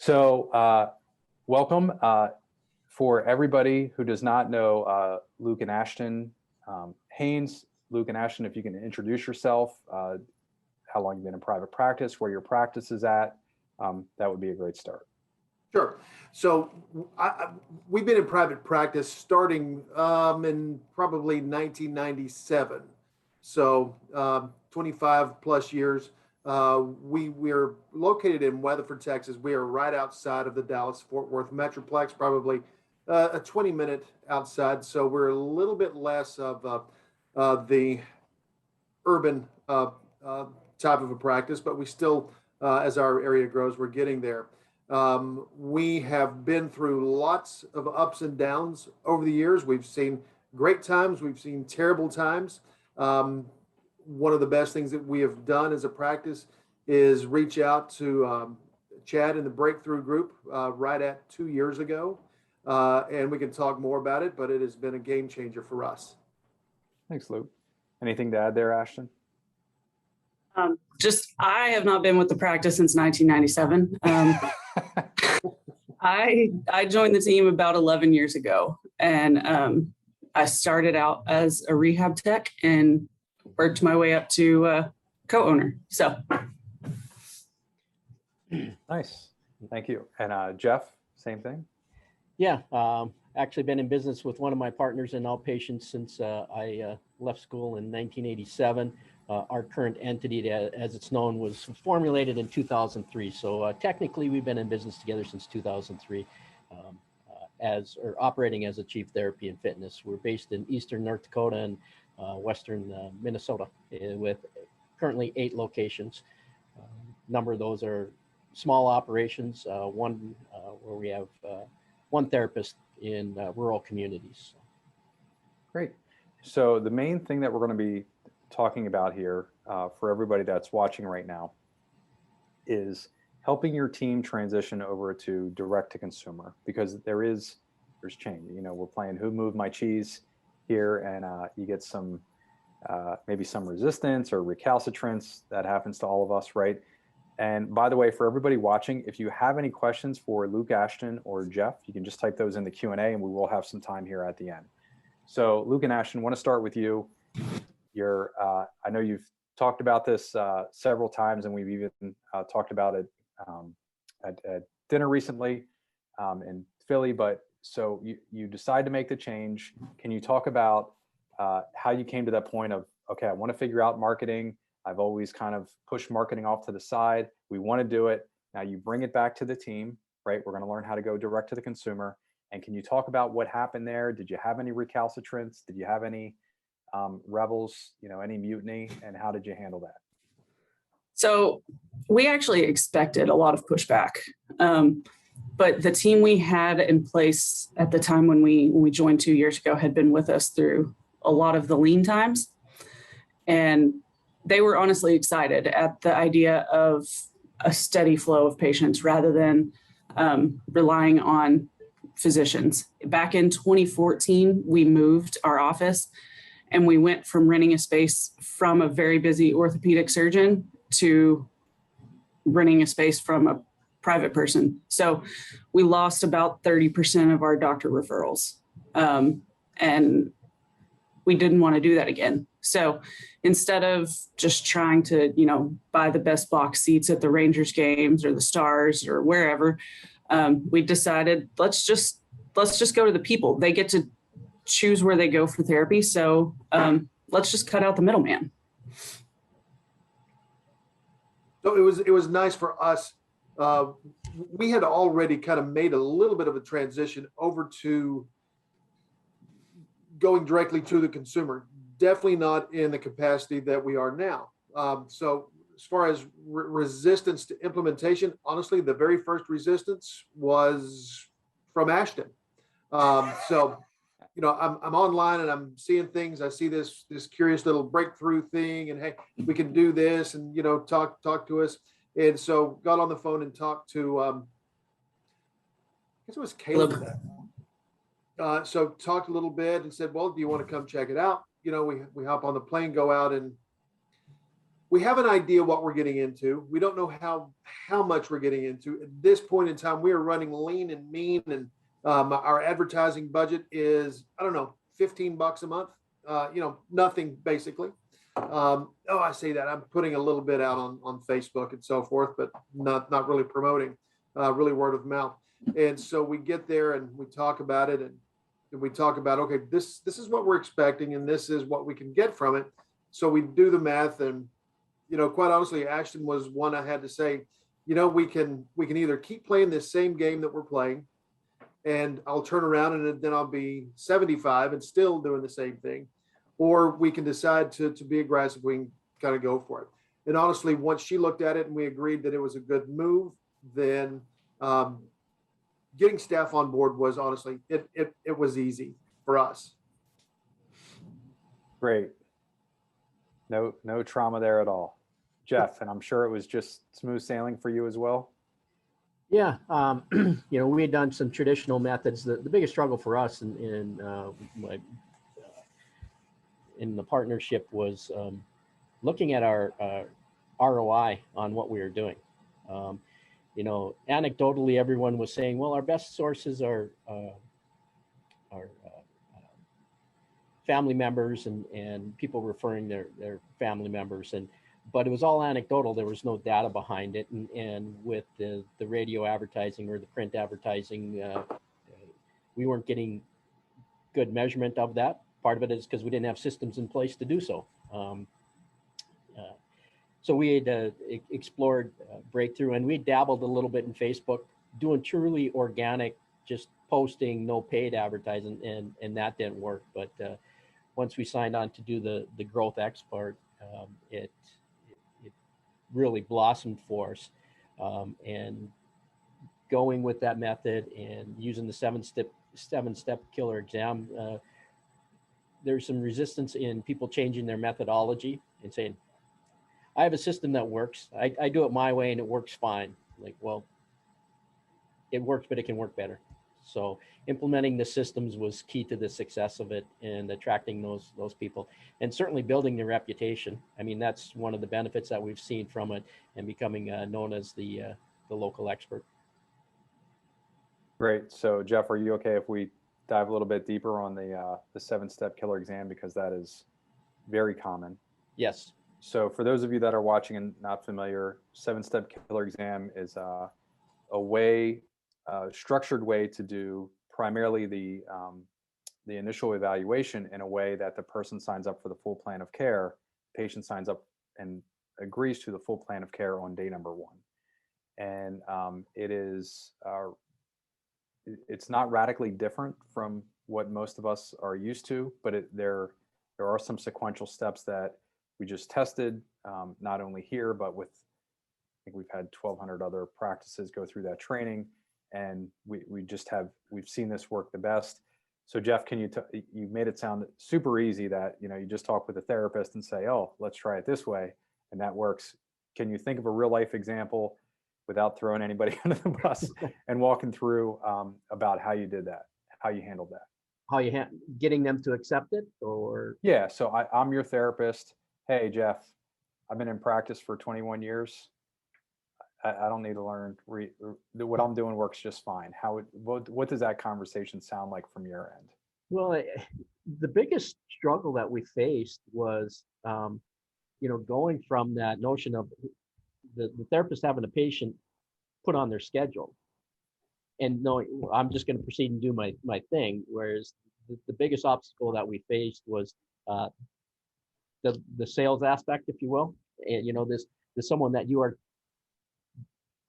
So welcome. For everybody who does not know Luke and Ashtyn, Haynes, Luke and Ashtyn, if you can introduce yourself, how long you've been in private practice, where your practice is at, that would be a great start. Sure. So we've been in private practice starting in probably 1997. So 25 plus years. We're located in Weatherford, Texas. We are right outside of the Dallas-Fort Worth Metroplex, probably a 20-minute outside. So we're a little bit less of the urban type of a practice, but we still, as our area grows, we're getting there. We have been through lots of ups and downs over the years. We've seen great times. We've seen terrible times. One of the best things that we have done as a practice is reach out to Chad in the Breakthrough Group right at 2 years ago. And we can talk more about it, but it has been a game changer for us. Thanks, Luke. Anything to add there, Ashtyn? I have not been with the practice since 1997. I joined the team about 11 years ago, and I started out as a rehab tech and worked my way up to co-owner. So nice, thank you. And Jeff, same thing. Yeah, actually been in business with one of my partners in outpatients since I left school in 1987. Our current entity, as it's known, was formulated in 2003. So technically, we've been in business together since 2003, operating as a chief therapy and fitness. We're based in Eastern North Dakota and Western Minnesota, with currently 8 locations. Number of those are small operations. One where we have one therapist in rural communities. Great. So the main thing that we're going to be talking about here for everybody that's watching right now is helping your team transition over to direct to consumer, because there's change. You know, we're playing Who Moved My Cheese here, and you get some maybe some resistance or recalcitrance. That happens to all of us, right? And by the way, for everybody watching, if you have any questions for Luke, Ashtyn, or Jeff, you can just type those in the Q&A, and we will have some time here at the end. So Luke and Ashtyn, want to start with you. I know you've talked about this several times, and we've even talked about it at dinner recently in Philly. But so you decide to make the change. Can you talk about how you came to that point of, okay, I want to figure out marketing. I've always kind of pushed marketing off to the side. We want to do it. Now you bring it back to the team, right? We're going to learn how to go direct to the consumer. And can you talk about what happened there? Did you have any recalcitrance? Did you have any rebels, any mutiny, and how did you handle that? So we actually expected a lot of pushback, but the team we had in place at the time when we joined 2 years ago had been with us through a lot of the lean times, and they were honestly excited at the idea of a steady flow of patients rather than relying on physicians. Back in 2014, we moved our office, and we went from renting a space from a very busy orthopedic surgeon to renting a space from a private person. So we lost about 30% of our doctor referrals. And we didn't want to do that again. So instead of just trying to, buy the best box seats at the Rangers games or the Stars or wherever, we decided, let's just go to the people. They get to choose where they go for therapy. So let's just cut out the middleman. So it was nice for us. We had already kind of made a little bit of a transition over to going directly to the consumer. Definitely not in the capacity that we are now. So as far as resistance to implementation, honestly, the very first resistance was from Ashtyn. So I'm online and I'm seeing things. I see this curious little breakthrough thing, and hey, we can do this, and talk to us. And so got on the phone and talked to I guess it was Caleb. So talked a little bit and said, well, do you want to come check it out? We hop on the plane, go out, and we have an idea what we're getting into. We don't know how much we're getting into. At this point in time, we are running lean and mean, and our advertising budget is, I don't know, $15 a month. Nothing basically. I say that I'm putting a little bit out on Facebook and so forth, but not really promoting, really word of mouth. And so we get there and we talk about it, and we talk about, okay, this is what we're expecting, and this is what we can get from it. So we do the math, and quite honestly, Ashtyn was one I had to say, we can either keep playing this same game that we're playing, and I'll turn around and then I'll be 75 and still doing the same thing, or we can decide to be aggressive. We can kind of go for it. And honestly, once she looked at it and we agreed that it was a good move, then getting staff on board was honestly, it was easy for us. Great. No trauma there at all. Jeff, and I'm sure it was just smooth sailing for you as well. Yeah, we had done some traditional methods. The biggest struggle for us in the partnership was looking at our ROI on what we were doing. Anecdotally, everyone was saying, well, our best sources are family members and people referring their family members, but it was all anecdotal. There was no data behind it. And with the radio advertising or the print advertising, we weren't getting good measurement of that. Part of it is because we didn't have systems in place to do so. So we had explored Breakthrough, and we dabbled a little bit in Facebook, doing truly organic, just posting, no paid advertising, and that didn't work. But once we signed on to do the Growth X part, it really blossomed for us. And going with that method and using the seven-step killer exam, there's some resistance in people changing their methodology and saying, I have a system that works. I do it my way and it works fine. Like, well, it works, but it can work better. So implementing the systems was key to the success of it and attracting those people, and certainly building the reputation. I mean, that's one of the benefits that we've seen from it, and becoming known as the local expert. Great. So Jeff, are you okay if we dive a little bit deeper on the 7-step killer exam, because that is very common? Yes. So for those of you that are watching and not familiar, 7-step killer exam is a structured way to do primarily the initial evaluation in a way that the person signs up for the full plan of care, patient signs up and agrees to the full plan of care on day number 1. And it's not radically different from what most of us are used to, but there are some sequential steps that we just tested, not only here, but with, I think we've had 1,200 other practices go through that training, and we've seen this work the best. So Jeff, you made it sound super easy that, you just talk with a therapist and say, oh, let's try it this way, and that works. Can you think of a real life example without throwing anybody under the bus and walking through about how you did that, how you handled that? How you getting them to accept it, or? Yeah, so I'm your therapist. Hey, Jeff, I've been in practice for 21 years. I don't need to learn. What I'm doing works just fine. What does that conversation sound like from your end? Well, the biggest struggle that we faced was, going from that notion of the therapist having a patient put on their schedule and knowing, I'm just going to proceed and do my thing. Whereas the biggest obstacle that we faced was the sales aspect, if you will. And, there's someone that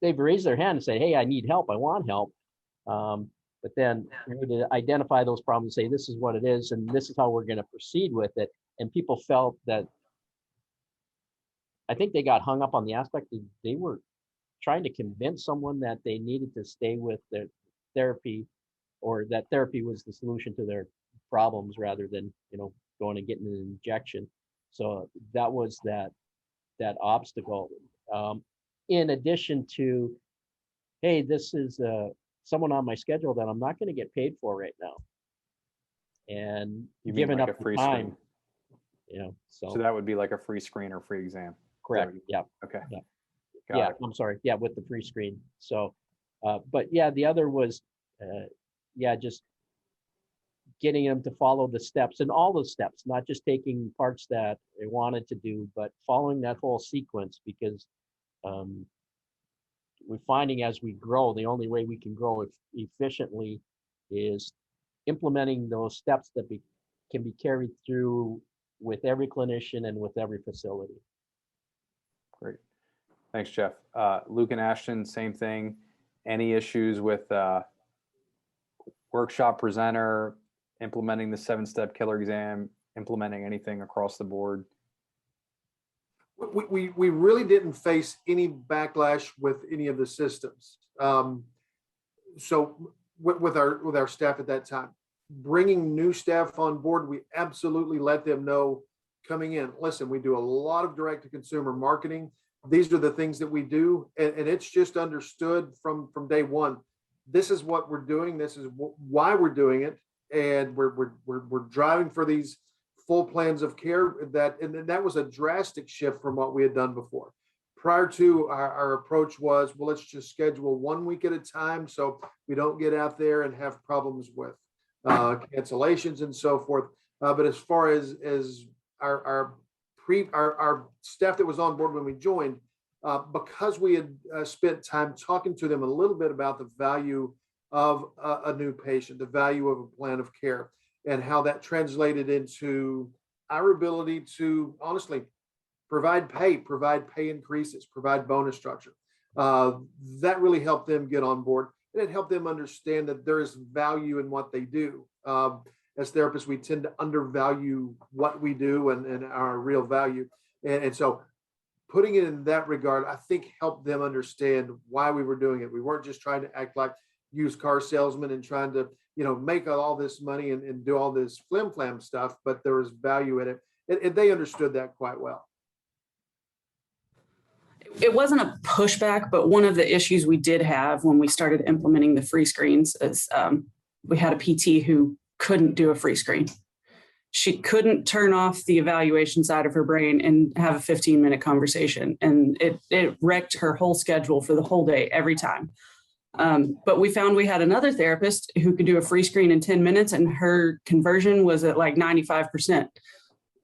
they've raised their hand and say, hey, I need help. I want help. But then to identify those problems, say, this is what it is, and this is how we're going to proceed with it. And people felt that, I think they got hung up on the aspect that they were trying to convince someone that they needed to stay with their therapy, or that therapy was the solution to their problems, rather than, going and getting an injection. So that was that obstacle. In addition to, hey, this is someone on my schedule that I'm not going to get paid for right now, and You mean giving like up a free the time, screen? So that would be like a free screen or free exam. Correct. Yeah. Okay. Yeah. Got Yeah. it. I'm sorry. Yeah. With the pre-screen. So, but yeah, the other was, just getting them to follow the steps and all the steps, not just taking parts that they wanted to do, but following that whole sequence, because we're finding as we grow, the only way we can grow efficiently is implementing those steps that can be carried through with every clinician and with every facility. Great. Thanks, Jeff. Luke and Ashtyn, same thing. Any issues with workshop presenter, implementing the 7-step killer exam, implementing anything across the board? We really didn't face any backlash with any of the systems. So with our staff at that time, bringing new staff on board, we absolutely let them know coming in, listen, we do a lot of direct to consumer marketing. These are the things that we do. And it's just understood from day one. This is what we're doing. This is why we're doing it. And we're driving for these full plans of care. And that was a drastic shift from what we had done before. Prior to, our approach was, well, let's just schedule 1 week at a time so we don't get out there and have problems with cancellations and so forth. But as far as our staff that was on board when we joined, because we had spent time talking to them a little bit about the value of a new patient, the value of a plan of care, and how that translated into our ability to honestly provide pay increases, provide bonus structure. That really helped them get on board. And it helped them understand that there is value in what they do. As therapists, we tend to undervalue what we do and our real value. And so putting it in that regard, I think helped them understand why we were doing it. We weren't just trying to act like used car salesmen and trying to, make all this money and do all this flim flam stuff, but there was value in it. And they understood that quite well. It wasn't a pushback, but one of the issues we did have when we started implementing the free screens is we had a PT who couldn't do a free screen. She couldn't turn off the evaluation side of her brain and have a 15-minute conversation. And it wrecked her whole schedule for the whole day every time. But we found we had another therapist who could do a free screen in 10 minutes and her conversion was at like 95%.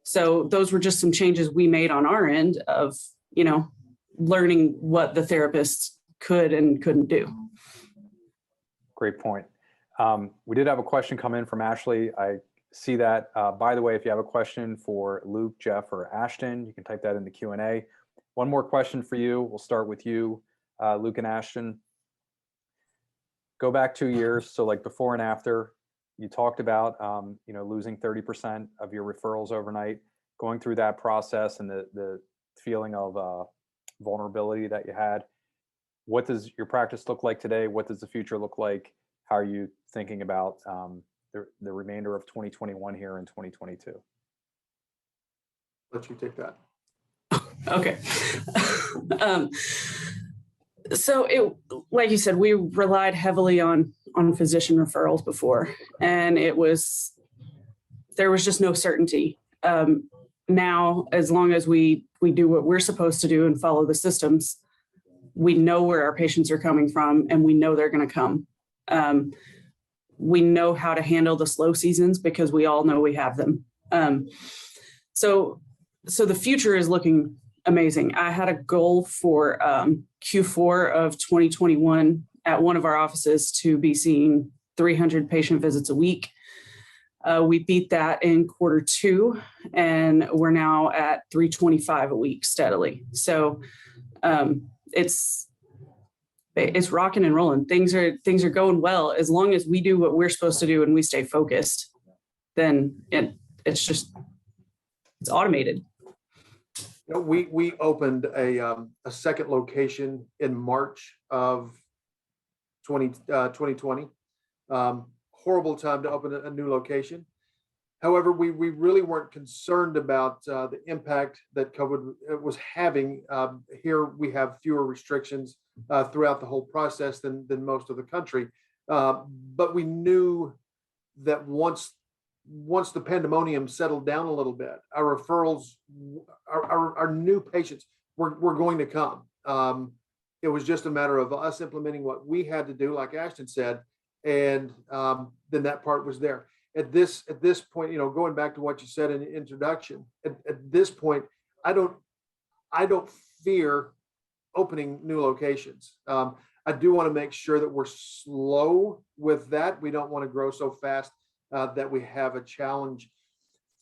So those were just some changes we made on our end of, learning what the therapist could and couldn't do. Great point. We did have a question come in from Ashley. I see that. By the way, if you have a question for Luke, Jeff, or Ashtyn, you can type that in the Q&A. One more question for you. We'll start with you, Luke and Ashtyn. Go back 2 years. So like before and after, you talked about, losing 30% of your referrals overnight, going through that process and the feeling of vulnerability that you had. What does your practice look like today? What does the future look like? How are you thinking about the remainder of 2021 here in 2022? Let you take that. Okay. So like you said, we relied heavily on physician referrals before, and there was just no certainty. Now, as long as we do what we're supposed to do and follow the systems, we know where our patients are coming from and we know they're going to come. We know how to handle the slow seasons because we all know we have them. So the future is looking amazing. I had a goal for Q4 of 2021 at one of our offices to be seeing 300 patient visits a week. We beat that in Q2, and we're now at 325 a week steadily. So it's rocking and rolling. Things are going well. As long as we do what we're supposed to do and we stay focused, then it's automated. We opened a second location in March of 2020. Horrible time to open a new location. However, we really weren't concerned about the impact that COVID was having. Here we have fewer restrictions throughout the whole process than most of the country. But we knew that once the pandemonium settled down a little bit, our referrals, our new patients were going to come. It was just a matter of us implementing what we had to do, like Ashtyn said, and then that part was there. At this point, going back to what you said in the introduction, at this point, I don't fear opening new locations. I do want to make sure that we're slow with that. We don't want to grow so fast that we have a challenge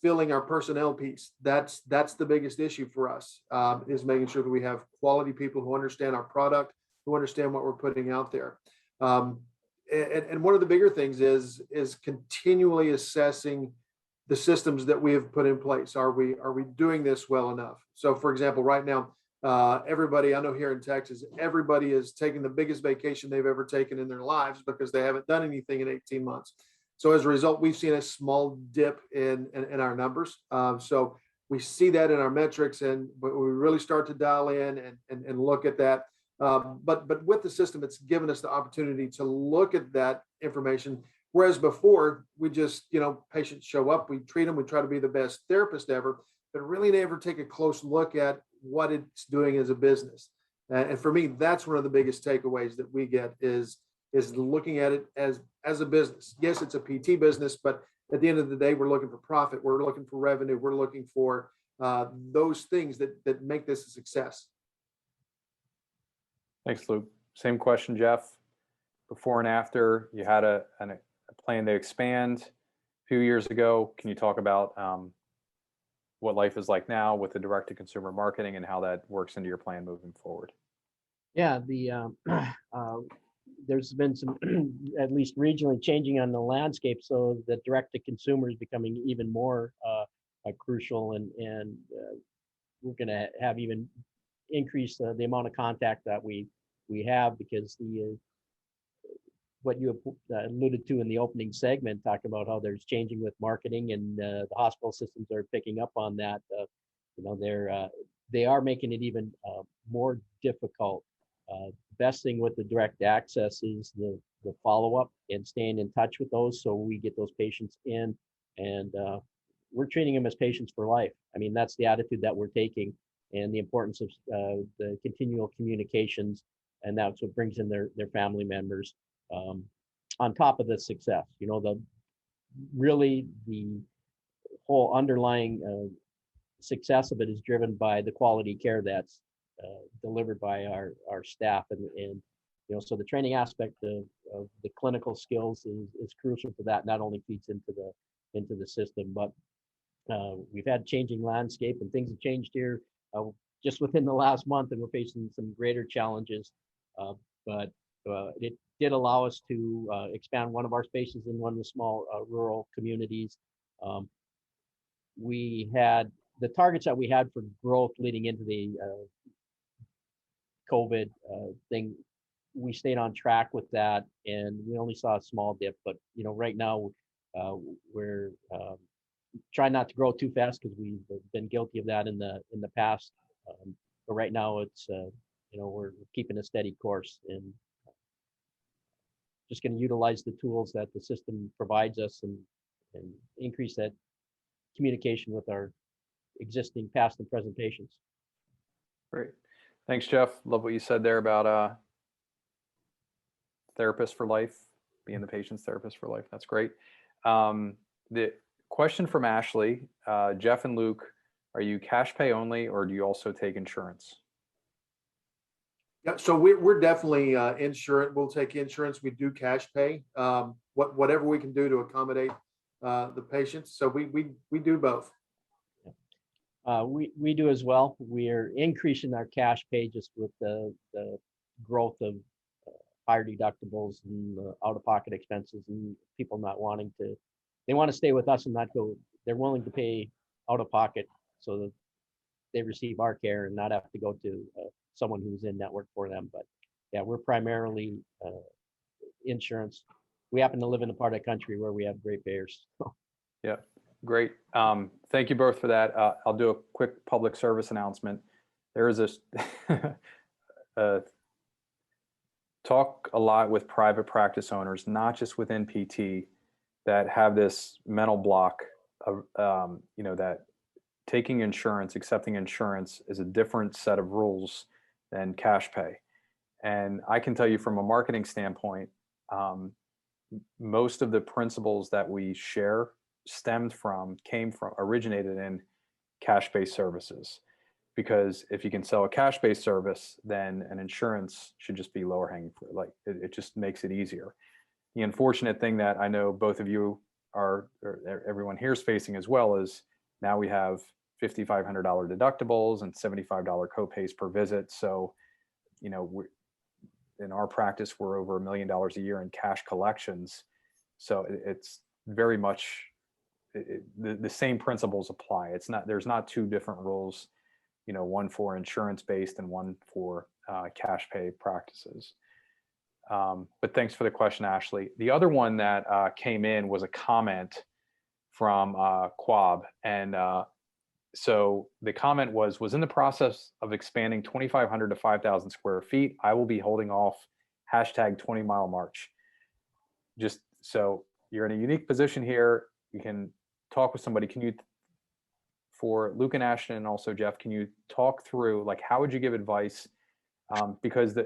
filling our personnel piece. That's the biggest issue for us, is making sure that we have quality people who understand our product, who understand what we're putting out there. And one of the bigger things is continually assessing the systems that we have put in place. Are we doing this well enough? So, for example, right now, everybody I know here in Texas, everybody is taking the biggest vacation they've ever taken in their lives because they haven't done anything in 18 months. So as a result, we've seen a small dip in our numbers. So we see that in our metrics, but we really start to dial in and look at that. But with the system, it's given us the opportunity to look at that information. Whereas before, we just, patients show up, we treat them, we try to be the best therapist ever, but really never take a close look at what it's doing as a business. And for me, that's one of the biggest takeaways that we get is looking at it as a business. Yes, it's a PT business, but at the end of the day, we're looking for profit. We're looking for revenue. We're looking for those things that make this a success. Thanks, Luke. Same question, Jeff. Before and after, you had a plan to expand a few years ago. Can you talk about what life is like now with the direct-to-consumer marketing and how that works into your plan moving forward? Yeah, there's been some, at least regionally, changing on the landscape. So the direct-to-consumer is becoming even more crucial, and we're going to have even increase the amount of contact that we have, because what you alluded to in the opening segment, talk about how there's changing with marketing, and the hospital systems are picking up on that. They are making it even more difficult. Best thing with the direct access is the follow-up and staying in touch with those, so we get those patients in, and we're treating them as patients for life. I mean, that's the attitude that we're taking, and the importance of the continual communications, and that's what brings in their family members. On top of the success, the whole underlying success of it is driven by the quality care that's delivered by our staff, and so the training aspect of the clinical skills is crucial to that. Not only feeds into the system, but we've had changing landscape, and things have changed here just within the last month, and we're facing some greater challenges. But it did allow us to expand one of our spaces in one of the small rural communities. We had the targets that we had for growth leading into the COVID thing. We stayed on track with that, and we only saw a small dip. But right now we're trying not to grow too fast, because we've been guilty of that in the past. But right now it's we're keeping a steady course, and just going to utilize the tools that the system provides us, and increase that communication with our existing past and present patients. Great. Thanks, Jeff. Love what you said there about therapist for life, being the patient's therapist for life. That's great. The question from Ashley, Jeff and Luke, are you cash pay only, or do you also take insurance? Yeah, so we're definitely insurance. We'll take insurance. We do cash pay. Whatever we can do to accommodate the patients. So we do both. We do as well. We're increasing our cash pay just with the growth of higher deductibles and out-of-pocket expenses, and people not wanting to. They want to stay with us and not go. They're willing to pay out-of-pocket so that they receive our care and not have to go to someone who's in network for them. But yeah, we're primarily insurance. We happen to live in a part of the country where we have great payers. Yeah, great. Thank you both for that. I'll do a quick public service announcement. There is a talk a lot with private practice owners, not just within PT, that have this mental block of, that taking insurance, accepting insurance is a different set of rules than cash pay. And I can tell you from a marketing standpoint, most of the principles that we share originated in cash-based services. Because if you can sell a cash-based service, then an insurance should just be lower hanging fruit. Like it just makes it easier. The unfortunate thing that I know both of you are, or everyone here is facing as well, is now we have $5,500 deductibles and $75 copays per visit. So, you know, in our practice, we're over $1 million a year in cash collections. So it's very much the same principles apply. It's not, there's not two different rules, you know, one for insurance based and one for cash pay practices. But thanks for the question, Ashley. The other one that came in was a comment from Quab. And so the comment was in the process of expanding 2,500 to 5,000 square feet. I will be holding off hashtag 20 mile march. Just so you're in a unique position here, you can talk with somebody. Can you, for Luke and Ashtyn and also Jeff, can you talk through, like, how would you give advice? Because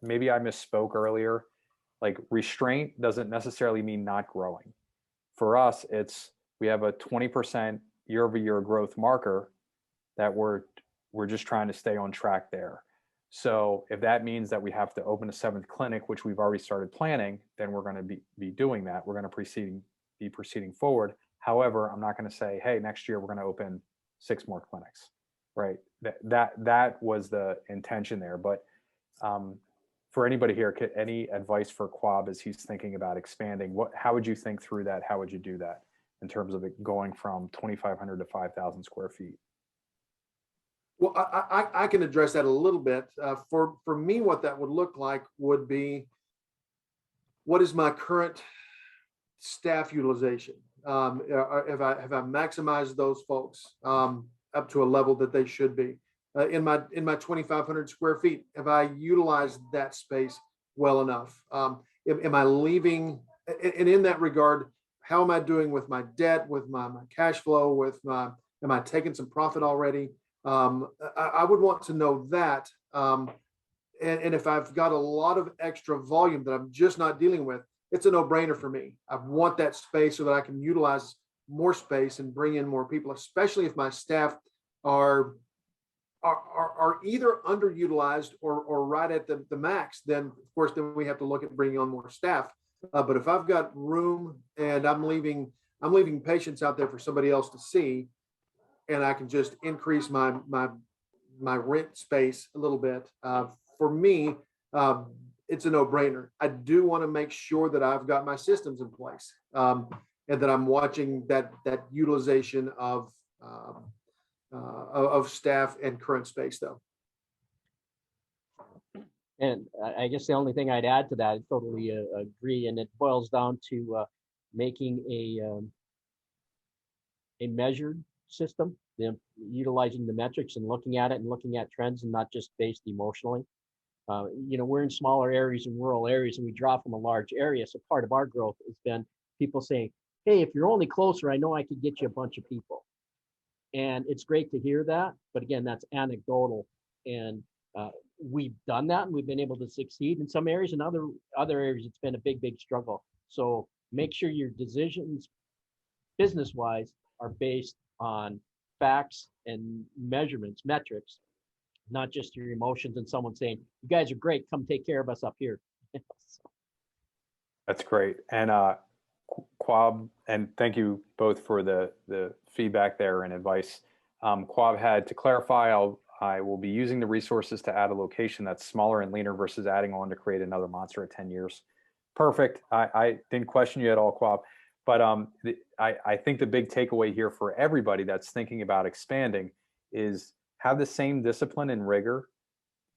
maybe I misspoke earlier. Like, restraint doesn't necessarily mean not growing. For us, we have a 20% year-over-year growth marker that we're just trying to stay on track there. So if that means that we have to open a 7th clinic, which we've already started planning, then we're going to be doing that. We're going to be proceeding forward. However, I'm not going to say, hey, next year we're going to open 6 more clinics, right? That was the intention there. But for anybody here, any advice for Quab as he's thinking about expanding? How would you think through that? How would you do that in terms of it going from 2,500 to 5,000 square feet? Well, I can address that a little bit. For me, what that would look like would be, what is my current staff utilization? Have I maximized those folks up to a level that they should be? In my 2,500 square feet, have I utilized that space well enough? Am I leaving? And in that regard, how am I doing with my debt, with my cash flow, am I taking some profit already? I would want to know that. And if I've got a lot of extra volume that I'm just not dealing with, it's a no-brainer for me. I want that space so that I can utilize more space and bring in more people, especially if my staff are either underutilized or right at the max. Then, of course, we have to look at bringing on more staff. But if I've got room and I'm leaving patients out there for somebody else to see, and I can just increase my rent space a little bit, for me, it's a no-brainer. I do want to make sure that I've got my systems in place, and that I'm watching that utilization of staff and current space, though. And I guess the only thing I'd add to that, I totally agree, and it boils down to making a measured system, utilizing the metrics and looking at it and looking at trends, and not just based emotionally. You know, we're in smaller areas and rural areas, and we draw from a large area. So part of our growth has been people saying, hey, if you're only closer, I know I could get you a bunch of people. And it's great to hear that. But again, that's anecdotal. And we've done that, and we've been able to succeed in some areas. In other areas, it's been a big struggle. So make sure your decisions, business-wise, are based on facts and measurements, metrics, not just your emotions and someone saying, you guys are great, come take care of us up here. That's great. And Quab, and thank you both for the feedback there and advice. Quab had, to clarify, I will be using the resources to add a location that's smaller and leaner versus adding on to create another monster at 10 years. Perfect. I didn't question you at all, Quab. But I think the big takeaway here for everybody that's thinking about expanding is have the same discipline and rigor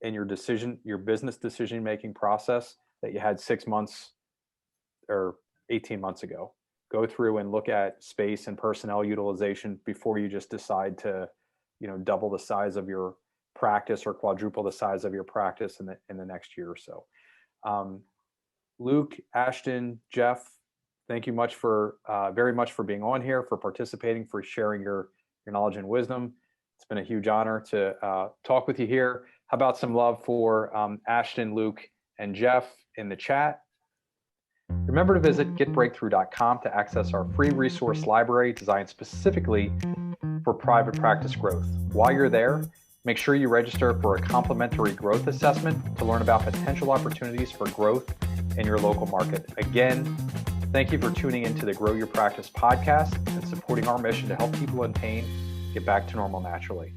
in your business decision-making process that you had 6 months or 18 months ago. Go through and look at space and personnel utilization before you just decide to, double the size of your practice or quadruple the size of your practice in the next year or so. Luke, Ashtyn, Jeff, thank you very much for being on here, for participating, for sharing your your knowledge and wisdom. It's been a huge honor to talk with you here. How about some love for Ashtyn, Luke, and Jeff in the chat? Remember to visit getbreakthrough.com to access our free resource library designed specifically for private practice growth. While you're there, make sure you register for a complimentary growth assessment to learn about potential opportunities for growth in your local market. Again, thank you for tuning into the Grow Your Practice podcast and supporting our mission to help people in pain get back to normal naturally.